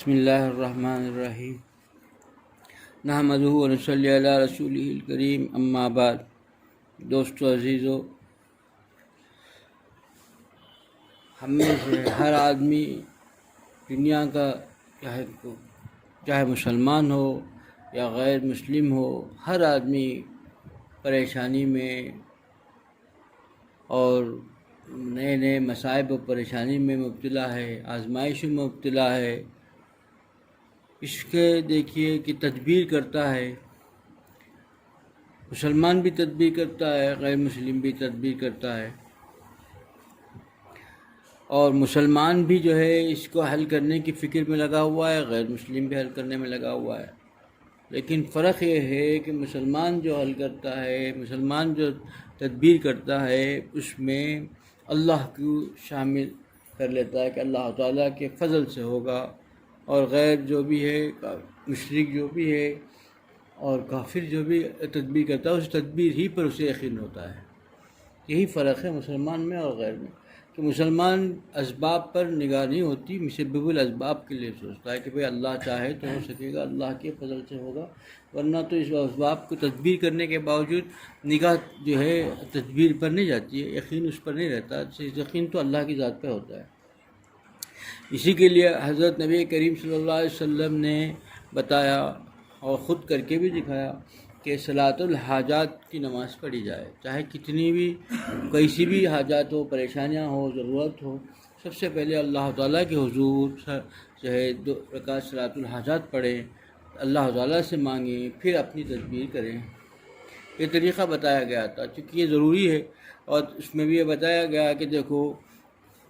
بسم اللہ الرحمن الرحیم نحمدہ و نصلی علی رسولہ الکریم اما بعد۔ دوستو عزیزو، ہم میں سے ہر آدمی دنیا کا چاہے مسلمان ہو یا غیر مسلم ہو، ہر آدمی پریشانی میں اور نئے نئے مصائب و پریشانی میں مبتلا ہے، آزمائش میں مبتلا ہے۔ اس کے دیکھیے کہ تدبیر کرتا ہے، مسلمان بھی تدبیر کرتا ہے، غیر مسلم بھی تدبیر کرتا ہے، اور مسلمان بھی جو ہے اس کو حل کرنے کی فکر میں لگا ہوا ہے، غیر مسلم بھی حل کرنے میں لگا ہوا ہے۔ لیکن فرق یہ ہے کہ مسلمان جو حل کرتا ہے، مسلمان جو تدبیر کرتا ہے، اس میں اللہ کو شامل کر لیتا ہے کہ اللہ تعالیٰ کے فضل سے ہوگا، اور غیر جو بھی ہے، مشرک جو بھی ہے اور کافر جو بھی تدبیر کرتا ہے، اس تدبیر ہی پر اسے یقین ہوتا ہے۔ یہی فرق ہے مسلمان میں اور غیر میں، کہ مسلمان اسباب پر نگاہ نہیں ہوتی، مسبب الاسباب کے لیے سوچتا ہے کہ بھئی اللہ چاہے تو ہو سکے گا، اللہ کے فضل سے ہوگا، ورنہ تو اس اسباب کو تدبیر کرنے کے باوجود نگاہ جو ہے تدبیر پر نہیں جاتی ہے، یقین اس پر نہیں رہتا۔ یقین تو اللہ کی ذات پہ ہوتا ہے۔ اسی کے لیے حضرت نبی کریم صلی اللہ علیہ وسلم نے بتایا اور خود کر کے بھی دکھایا کہ صلاۃ الحاجات کی نماز پڑھی جائے، چاہے کتنی بھی کیسی بھی حاجات ہو، پریشانیاں ہو، ضرورت ہو، سب سے پہلے اللہ تعالیٰ کے حضور جو ہے 2 رکعت صلاۃ الحاجات پڑھیں، اللہ تعالیٰ سے مانگیں، پھر اپنی تدبیر کریں۔ یہ طریقہ بتایا گیا تھا، چونکہ یہ ضروری ہے، اور اس میں بھی یہ بتایا گیا کہ دیکھو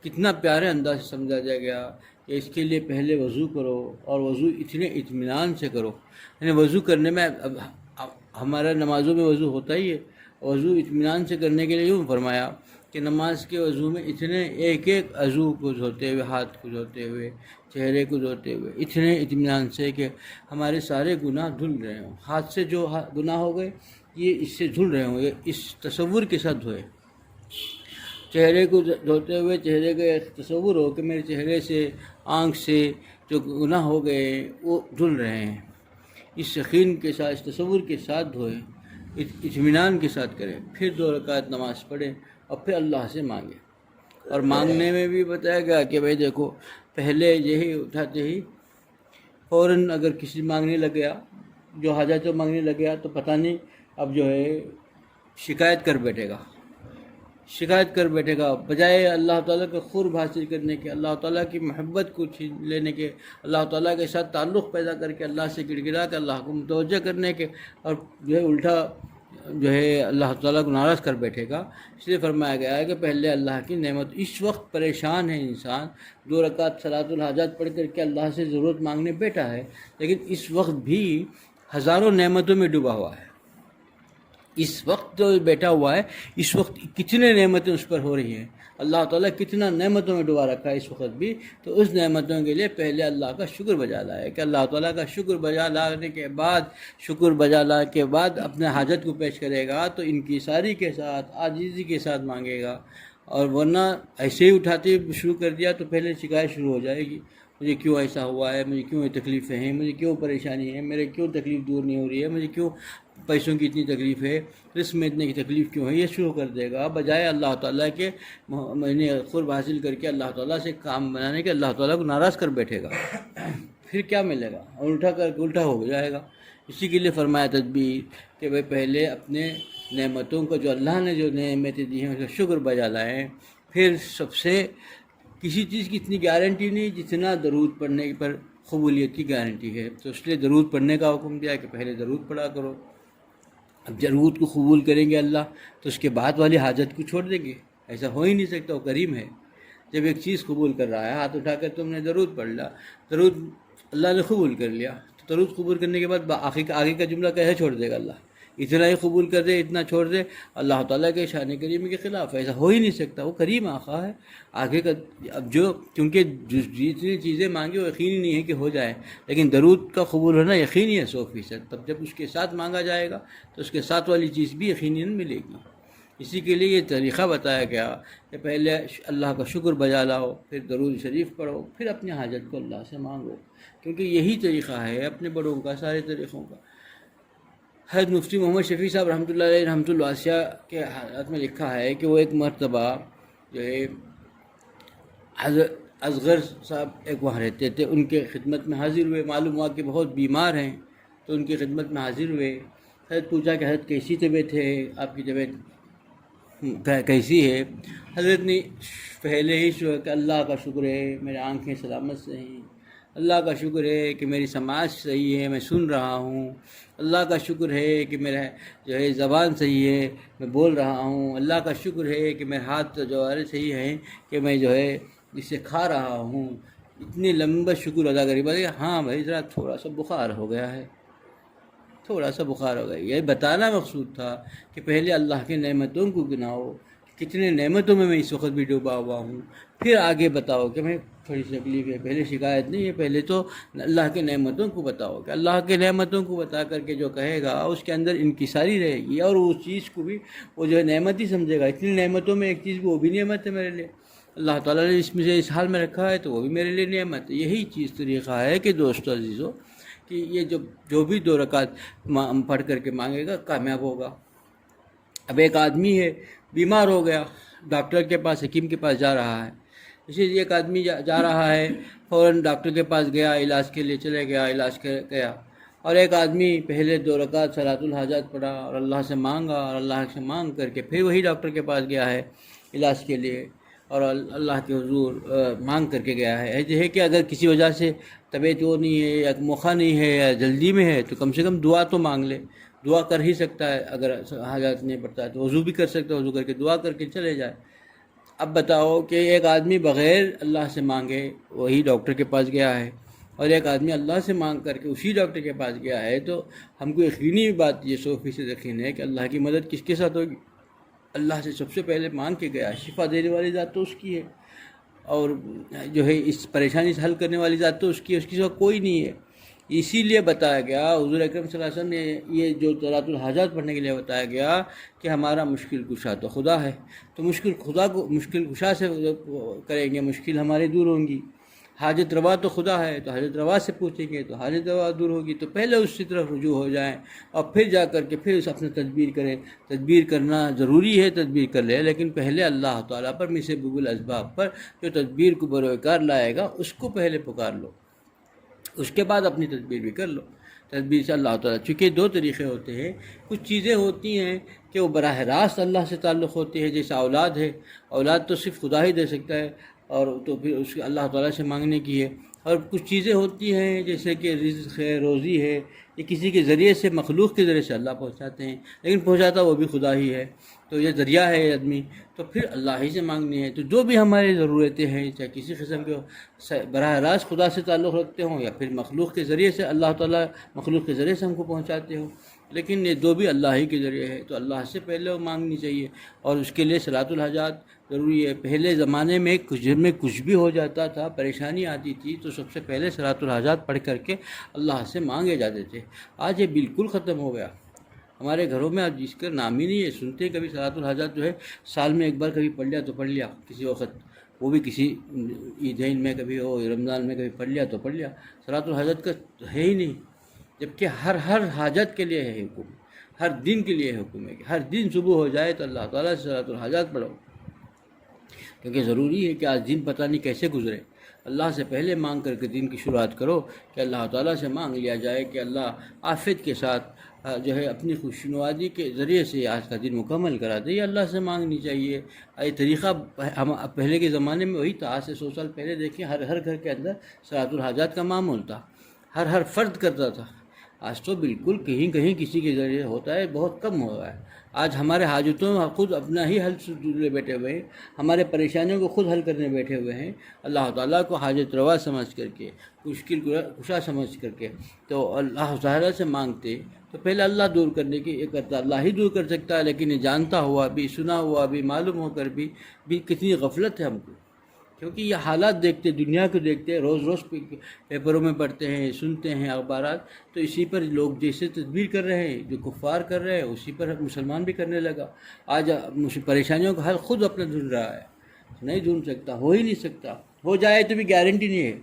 کتنا پیارے انداز سے سمجھا جا گیا کہ اس کے لیے پہلے وضو کرو، اور وضو اتنے اطمینان سے کرو۔ یعنی وضو کرنے میں ہمارا نمازوں میں وضو ہوتا ہی ہے، وضو اطمینان سے کرنے کے لیے یوں فرمایا کہ نماز کے وضو میں اتنے ایک عضو کو دھوتے ہوئے، ہاتھ کو دھوتے ہوئے، چہرے کو دھوتے ہوئے، اتنے اطمینان سے کہ ہمارے سارے گناہ دھل رہے ہوں، ہاتھ سے جو گناہ ہو گئے یہ اس سے دھل رہے ہوں، یہ اس تصور کے ساتھ دھوئے۔ چہرے کو دھوتے ہوئے چہرے کا ایک تصور ہو کہ میرے چہرے سے، آنکھ سے جو گناہ ہو گئے وہ دھل رہے ہیں، اس یقین کے ساتھ، اس تصور کے ساتھ دھوئیں، اطمینان کے ساتھ کریں، پھر 2 رکعت نماز پڑھیں، اور پھر اللہ سے مانگیں۔ اور مانگنے میں بھی بتایا گیا کہ بھئی دیکھو پہلے یہی اٹھاتے ہی فوراً اگر کسی مانگنے لگ گیا، جو حاجت مانگنے لگ گیا، تو پتہ نہیں اب جو ہے شکایت کر بیٹھے گا، بجائے اللہ تعالیٰ کا قرب حاصل کرنے کے، اللہ تعالیٰ کی محبت کو چھین لینے کے، اللہ تعالیٰ کے ساتھ تعلق پیدا کر کے، اللہ سے گڑ گڑا کے اللہ کو متوجہ کرنے کے، اور جو ہے الٹا جو ہے اللہ تعالیٰ کو ناراض کر بیٹھے گا۔ اس لیے فرمایا گیا ہے کہ پہلے اللہ کی نعمت، اس وقت پریشان ہے انسان، 2 رکعت صلاۃ الحاجات پڑھ کر کے اللہ سے ضرورت مانگنے بیٹھا ہے، لیکن اس وقت بھی ہزاروں نعمتوں میں ڈوبا ہوا ہے۔ اس وقت جو بیٹھا ہوا ہے، اس وقت کتنے نعمتیں اس پر ہو رہی ہیں، اللہ تعالیٰ کتنا نعمتوں میں ڈوبا رکھا ہے اس وقت بھی، تو اس نعمتوں کے لیے پہلے اللہ کا شکر بجا لائے، کہ اللہ تعالیٰ کا شکر بجا لانے کے بعد اپنے حاجت کو پیش کرے گا، تو انکساری کے ساتھ، عاجزی کے ساتھ مانگے گا، اور ورنہ ایسے ہی اٹھاتے شروع کر دیا تو پہلے شکایت شروع ہو جائے گی، مجھے کیوں ایسا ہوا ہے، مجھے کیوں یہ تکلیفیں ہیں، مجھے کیوں پریشانی ہے، میرے کیوں تکلیف دور نہیں ہو رہی ہے، مجھے کیوں پیسوں کی اتنی تکلیف ہے، رزق میں اتنے کی تکلیف کیوں ہے، یہ شروع کر دے گا، بجائے اللہ تعالیٰ کے قرب حاصل کر کے اللہ تعالیٰ سے کام بنانے کے اللہ تعالیٰ کو ناراض کر بیٹھے گا، پھر کیا ملے گا، اور الٹا ہو جائے گا۔ اسی کے لیے فرمایا تدبیر کہ بھئی پہلے اپنے نعمتوں کو، جو اللہ نے جو نعمتیں دی ہیں اس کا شکر بجا لائیں، پھر سب سے کسی چیز کی اتنی گارنٹی نہیں جتنا درود پڑھنے پر قبولیت کی گارنٹی ہے، تو اس لیے درود پڑھنے کا حکم دیا کہ پہلے درود پڑھا کرو۔ اب درود کو قبول کریں گے اللہ، تو اس کے بعد والی حاجت کو چھوڑ دیں گے؟ ایسا ہو ہی نہیں سکتا، وہ کریم ہے۔ جب ایک چیز قبول کر رہا ہے، ہاتھ اٹھا کر تم نے درود پڑھ لیا، درود اللہ نے قبول کر لیا، تو درود قبول کرنے کے بعد آگے کا جملہ کیسے چھوڑ دے گا اللہ؟ اتنا ہی قبول کر دے، اتنا چھوڑ دے، اللہ تعالیٰ کے شان کریم کے خلاف، ایسا ہو ہی نہیں سکتا، وہ کریم آقا ہے۔ آگے کا اب کیونکہ جتنی چیزیں مانگی وہ یقینی نہیں ہے کہ ہو جائے، لیکن درود کا قبول ہونا یقینی ہے 100%، تب جب اس کے ساتھ مانگا جائے گا تو اس کے ساتھ والی چیز بھی یقیناً ملے گی۔ اسی کے لیے یہ طریقہ بتایا گیا کہ پہلے اللہ کا شکر بجا لاؤ، پھر درود شریف پڑھو، پھر اپنی حاجت کو اللہ سے مانگو، کیونکہ یہی طریقہ ہے اپنے بڑوں کا، سارے طریقوں کا۔ حضرت مفتی محمد شفیع صاحب رحمۃ اللہ علیہ رحمۃ الواسعہ کے حالات میں لکھا ہے کہ وہ ایک مرتبہ جو ہے حضرت اصغر صاحب ایک وہاں رہتے تھے، ان کے خدمت میں حاضر ہوئے، معلوم ہوا کہ بہت بیمار ہیں، تو ان کی خدمت میں حاضر ہوئے۔ حضرت پوچھا کہ حضرت کیسی طبیعت ہے، آپ کی طبیعت کیسی ہے؟ حضرت نے پہلے ہی کہ اللہ کا شکر ہے میرے آنکھیں سلامت سے ہیں، اللہ کا شکر ہے کہ میری سماعت صحیح ہے، میں سن رہا ہوں، اللہ کا شکر ہے کہ میرا جو ہے زبان صحیح ہے، میں بول رہا ہوں، اللہ کا شکر ہے کہ میرے ہاتھ جو ہے صحیح ہیں کہ میں جو ہے اسے کھا رہا ہوں۔ اتنی لمبا شکر ادا کری بات، ہاں بھائی ذرا تھوڑا سا بخار ہو گیا ہے، تھوڑا سا بخار ہو گیا۔ یہ بتانا مقصود تھا کہ پہلے اللہ کی نعمتوں کو گناؤ، کتنے نعمتوں میں اس وقت بھی ڈوبا ہوا ہوں، پھر آگے بتاؤ کہ میں تھوڑی سی تکلیف ہے، پہلے شکایت نہیں ہے، پہلے تو اللہ کے نعمتوں کو بتاؤ، کہ اللہ کے نعمتوں کو بتا کر کے جو کہے گا اس کے اندر انکساری رہے گی، اور اس چیز کو بھی وہ جو ہے نعمت ہی سمجھے گا۔ اتنی نعمتوں میں ایک چیز بھی وہ بھی نعمت ہے میرے لیے، اللہ تعالیٰ نے اس میں سے اس حال میں رکھا ہے تو وہ بھی میرے لیے نعمت ہے۔ یہی چیز طریقہ ہے کہ دوستو عزیزو کہ یہ جو بھی 2 رکعت پڑھ کر کے مانگے گا کامیاب ہوگا۔ اب ایک آدمی ہے بیمار ہو گیا، ڈاکٹر کے پاس، حکیم کے پاس جا رہا ہے، اسی لیے ایک آدمی جا رہا ہے، فوراً ڈاکٹر کے پاس گیا، علاج کے لیے چلے گیا، علاج گیا، اور ایک آدمی پہلے 2 رکعت صلاۃ الحاجات پڑھا اور اللہ سے مانگا، اور اللہ سے مانگ کر کے پھر وہی ڈاکٹر کے پاس گیا ہے علاج کے لیے، اور اللہ کے حضور مانگ کر کے گیا ہے۔ یہ ہے کہ اگر کسی وجہ سے طبیعت وہ نہیں ہے یا موقع نہیں ہے یا جلدی میں ہے تو کم سے کم دعا تو مانگ لے، دعا کر ہی سکتا ہے، اگر حاجات نہیں پڑتا ہے تو وضو بھی کر سکتا ہے، وضو کر کے دعا کر کے چلے جائے۔ اب بتاؤ کہ ایک آدمی بغیر اللہ سے مانگے وہی ڈاکٹر کے پاس گیا ہے، اور ایک آدمی اللہ سے مانگ کر کے اسی ڈاکٹر کے پاس گیا ہے، تو ہم کو یقینی بات یہ 100% یقین ہے کہ اللہ کی مدد کس کے ساتھ ہوگی؟ اللہ سے سب سے پہلے مانگ کے گیا ہے، شفا دینے والی ذات تو اس کی ہے، اور جو ہے اس پریشانی سے حل کرنے والی ذات تو اس کی ہے، اس کی سوا کوئی نہیں ہے۔ اسی لیے بتایا گیا، حضور اکرم صلی اللہ علیہ وسلم نے یہ جو صلاۃ الحاجات پڑھنے کے لیے بتایا گیا کہ ہمارا مشکل کشا تو خدا ہے، تو مشکل کشا سے کریں گے مشکل ہماری دور ہوں گی۔ حاجت روا تو خدا ہے، تو حاجت روا سے پوچھیں گے تو حاجت روا دور ہوگی، تو پہلے اس کی طرف رجوع ہو جائیں اور پھر جا کر کے پھر اپنے تدبیر کریں۔ تدبیر کرنا ضروری ہے، تدبیر کر لیں، لیکن پہلے اللہ تعالیٰ پر مسبب الاسباب پر جو تدبیر کو بروکار لائے گا اس کو پہلے پکار لو، اس کے بعد اپنی تدبیر بھی کر لو۔ تدبیر سے اللہ تعالیٰ، چونکہ 2 طریقے ہوتے ہیں، کچھ چیزیں ہوتی ہیں کہ وہ براہ راست اللہ سے تعلق ہوتی ہے، جیسے اولاد ہے، اولاد تو صرف خدا ہی دے سکتا ہے، اور تو پھر اس کے اللہ تعالیٰ سے مانگنے کی ہے۔ اور کچھ چیزیں ہوتی ہیں جیسے کہ رزق ہے، روزی ہے، یہ کسی کے ذریعے سے، مخلوق کے ذریعے سے اللہ پہنچاتے ہیں، لیکن پہنچاتا وہ بھی خدا ہی ہے، تو یہ ذریعہ ہے آدمی، تو پھر اللہ ہی سے مانگنی ہے۔ تو جو بھی ہماری ضرورتیں ہیں، چاہے کسی قسم کے براہ راست خدا سے تعلق رکھتے ہوں یا پھر مخلوق کے ذریعے سے، اللہ تعالیٰ مخلوق کے ذریعے سے ہم کو پہنچاتے ہوں، لیکن یہ 2 بھی اللہ ہی کے ذریعے ہے، تو اللہ سے پہلے وہ مانگنی چاہیے، اور اس کے لیے صلاۃ الحاجات ضروری ہے۔ پہلے زمانے میں کچھ بھی ہو جاتا تھا، پریشانی آتی تھی، تو سب سے پہلے صلاۃ الحاجات پڑھ کر کے اللہ سے مانگے جاتے تھے۔ آج یہ بالکل ختم ہو گیا، ہمارے گھروں میں آج جس کا نام ہی نہیں ہے، سنتے کبھی صلاۃ الحاجات جو ہے سال میں ایک بار کبھی پڑھ لیا تو پڑھ لیا کسی وقت، وہ بھی کسی عیدین میں کبھی ہو، رمضان میں کبھی پڑھ لیا تو پڑھ لیا، صلاۃ الحاجات کا ہے ہی نہیں، جبکہ ہر حاجت کے لیے ہے حکم، ہر دن کے لیے حکم ہے کہ ہر دن صبح ہو جائے تو اللہ تعالیٰ سے صلاۃ الحاجات پڑھو، کیونکہ ضروری ہے کہ آج دن پتہ نہیں کیسے گزرے۔ اللہ سے پہلے مانگ کر کے دن کی شروعات کرو، کہ اللہ تعالیٰ سے مانگ لیا جائے کہ اللہ عافیت کے ساتھ جو ہے اپنی خوشنودی کے ذریعے سے آج کا دن مکمل کرا دے۔ یہ اللہ سے مانگنی چاہیے۔ یہ طریقہ ہم پہلے کے زمانے میں وہی تھا، آج سے 100 سال پہلے دیکھیں ہر گھر کے اندر صلاۃ الحاجات کا معمول تھا، ہر فرد کرتا تھا۔ آج تو بالکل کہیں کسی کے ذریعے ہوتا ہے، بہت کم ہو رہا ہے۔ آج ہمارے حاجتوں خود اپنا ہی حل لے بیٹھے ہوئے ہیں، ہمارے پریشانیوں کو خود حل کرنے بیٹھے ہوئے ہیں، اللہ تعالیٰ کو حاجت روا سمجھ کر کے، مشکل کشا سمجھ کر کے، تو اللہ تعالیٰ سے مانگتے تو پہلے اللہ دور کرنے کی یہ کرتا، اللہ ہی دور کر سکتا ہے، لیکن یہ جانتا ہوا بھی، سنا ہوا بھی، معلوم ہو کر بھی کتنی غفلت ہے ہم کو کیونکہ یہ حالات دیکھتے، دنیا کو دیکھتے، روز روز پیپروں میں پڑھتے ہیں، سنتے ہیں اخبارات، تو اسی پر لوگ جیسے تدبیر کر رہے ہیں، جو کفار کر رہے ہیں اسی پر مسلمان بھی کرنے لگا۔ آج پریشانیوں کا حل خود اپنا ڈھونڈ رہا ہے، نہیں ڈھونڈ سکتا، ہو ہی نہیں سکتا، ہو جائے تو بھی گارنٹی نہیں ہے۔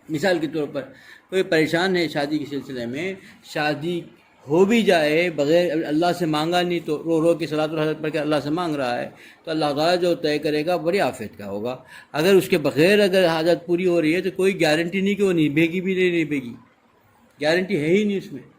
مثال کے طور پر کوئی پریشان ہے شادی کے سلسلے میں، شادی ہو بھی جائے بغیر اللہ سے مانگا نہیں تو رو رو کے صلاۃ الحاجت پڑھ کے اللہ سے مانگ رہا ہے، تو اللہ تعالیٰ جو طے کرے گا بڑی آفت کا ہوگا۔ اگر اس کے بغیر اگر حاجت پوری ہو رہی ہے تو کوئی گارنٹی نہیں کہ وہ نبھے گی بھی نہیں نبھے گی، گارنٹی ہے ہی نہیں اس میں۔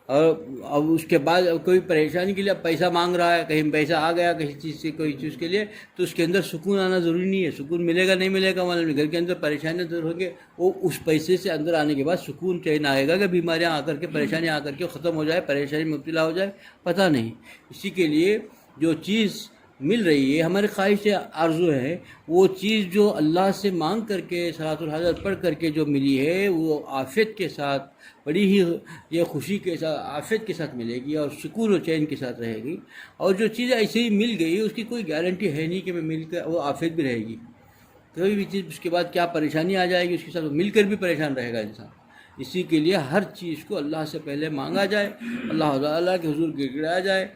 اور اب اس کے بعد کوئی پریشانی کے لیے اب پیسہ مانگ رہا ہے، کہیں پیسہ آ گیا کسی چیز سے، کوئی چیز کے لیے، تو اس کے اندر سکون آنا ضروری نہیں ہے۔ سکون ملے گا نہیں ملے گا معلوم نہیں، گھر کے اندر پریشانیاں ضرور ہوں گے، وہ اس پیسے سے اندر آنے کے بعد سکون چین آئے گا کہ بیماریاں آ کر کے، پریشانیاں آ کر کے ختم ہو جائے، پریشانی میں مبتلا ہو جائے، پتہ نہیں۔ اسی کے لیے جو چیز مل رہی ہے، ہماری خواہش آرزو ہے، وہ چیز جو اللہ سے مانگ کر کے صلاۃ الحاجت پڑھ کر کے جو ملی ہے، وہ عافیت کے ساتھ، بڑی ہی یہ خوشی کے ساتھ، عافیت کے ساتھ ملے گی اور سکون و چین کے ساتھ رہے گی۔ اور جو چیز ایسے ہی مل گئی اس کی کوئی گارنٹی ہے نہیں کہ میں مل کر وہ عافیت بھی رہے گی، کوئی بھی چیز اس کے بعد کیا پریشانی آ جائے گی اس کے ساتھ مل کر بھی پریشان رہے گا انسان۔ اسی کے لیے ہر چیز کو اللہ سے پہلے مانگا جائے، اللہ تعالیٰ کے حضور گر گرایا جائے،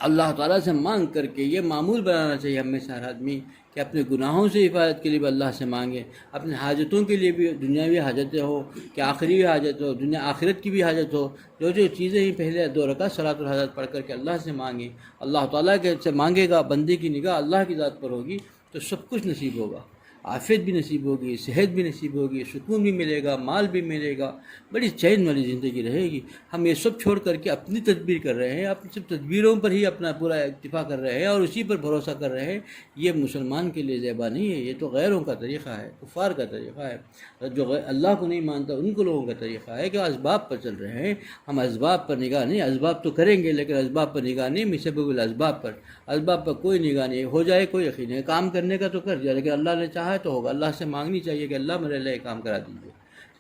اللہ تعالیٰ سے مانگ کر کے یہ معمول بنانا چاہیے ہمیشہ ہر آدمی کہ اپنے گناہوں سے حفاظت کے لیے بھی اللہ سے مانگے، اپنے حاجتوں کے لیے بھی، دنیاوی حاجتیں ہو کہ آخری حاجت ہو، دنیا آخرت کی بھی حاجت ہو، جو چیزیں ہی پہلے 2 رکعت صلاۃ الحاجت پڑھ کر کے اللہ سے مانگیں، اللہ تعالیٰ کے سے مانگے گا، بندے کی نگاہ اللہ کی ذات پر ہوگی تو سب کچھ نصیب ہوگا، عافیت بھی نصیب ہوگی، صحت بھی نصیب ہوگی، سکون بھی ملے گا، مال بھی ملے گا، بڑی چین والی زندگی رہے گی۔ ہم یہ سب چھوڑ کر کے اپنی تدبیر کر رہے ہیں، اپنی سب تدبیروں پر ہی اپنا پورا اکتفا کر رہے ہیں اور اسی پر بھروسہ کر رہے ہیں، یہ مسلمان کے لیے زیبا نہیں ہے، یہ تو غیروں کا طریقہ ہے، کفار کا طریقہ ہے، جو اللہ کو نہیں مانتا ان کو لوگوں کا طریقہ ہے کہ اسباب پر چل رہے ہیں۔ ہم اسباب پر نگاہ نہیں، اسباب تو کریں گے لیکن اسباب پر نگاہ نہیں، مسبب الاسباب پر، اسباب پر کوئی نگاہ نہیں، ہو جائے کوئی یقین ہے، کام کرنے کا تو کر جائے لیکن اللہ نے چاہا تو ہوگا، اللہ سے مانگنی چاہیے کہ اللہ میرے لیے کام کرا دیجیے،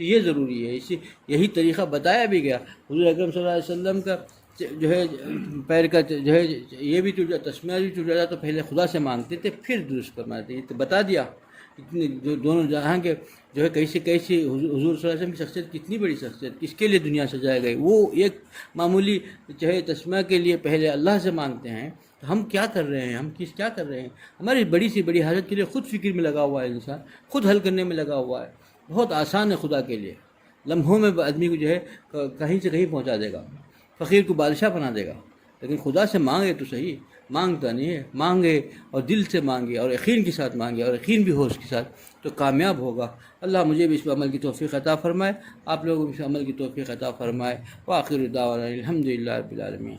تو یہ ضروری ہے۔ یہی طریقہ بتایا بھی گیا، حضور اکرم صلی اللہ علیہ وسلم کا جو ہے پیر کا جو ہے یہ بھی ٹوٹ جاتا، تسمیہ بھی ٹوٹ جاتا تو پہلے خدا سے مانگتے تھے پھر درست فرماتے تھے، تو بتا دیا اتنے جو دونوں جہاں کے جو ہے کیسی حضور صلی اللہ علیہ وسلم کی شخصیت کتنی بڑی شخصیت، کس کے لیے دنیا سجائے گئی، وہ ایک معمولی جو ہے تسمیہ کے لیے پہلے اللہ سے مانگتے ہیں، تو ہم کیا کر رہے ہیں، ہم کیا کر رہے ہیں؟ ہماری بڑی سی بڑی حاجت کے لیے خود فکر میں لگا ہوا ہے انسان، خود حل کرنے میں لگا ہوا ہے، بہت آسان ہے خدا کے لیے، لمحوں میں آدمی کو جو ہے کہیں سے کہیں پہنچا دے گا، فقیر کو بادشاہ بنا دے گا، لیکن خدا سے مانگے تو صحیح، مانگتا نہیں ہے، مانگے اور دل سے مانگے اور یقین کے ساتھ مانگے اور یقین بھی ہو اس کے ساتھ تو کامیاب ہوگا۔ اللہ مجھے بھی اس پر عمل کی توفیق عطا فرمائے، آپ لوگوں کو اس پر عمل کی توفیق عطا فرمائے۔ وآخر دعوانا الحمدللہ رب العالمین۔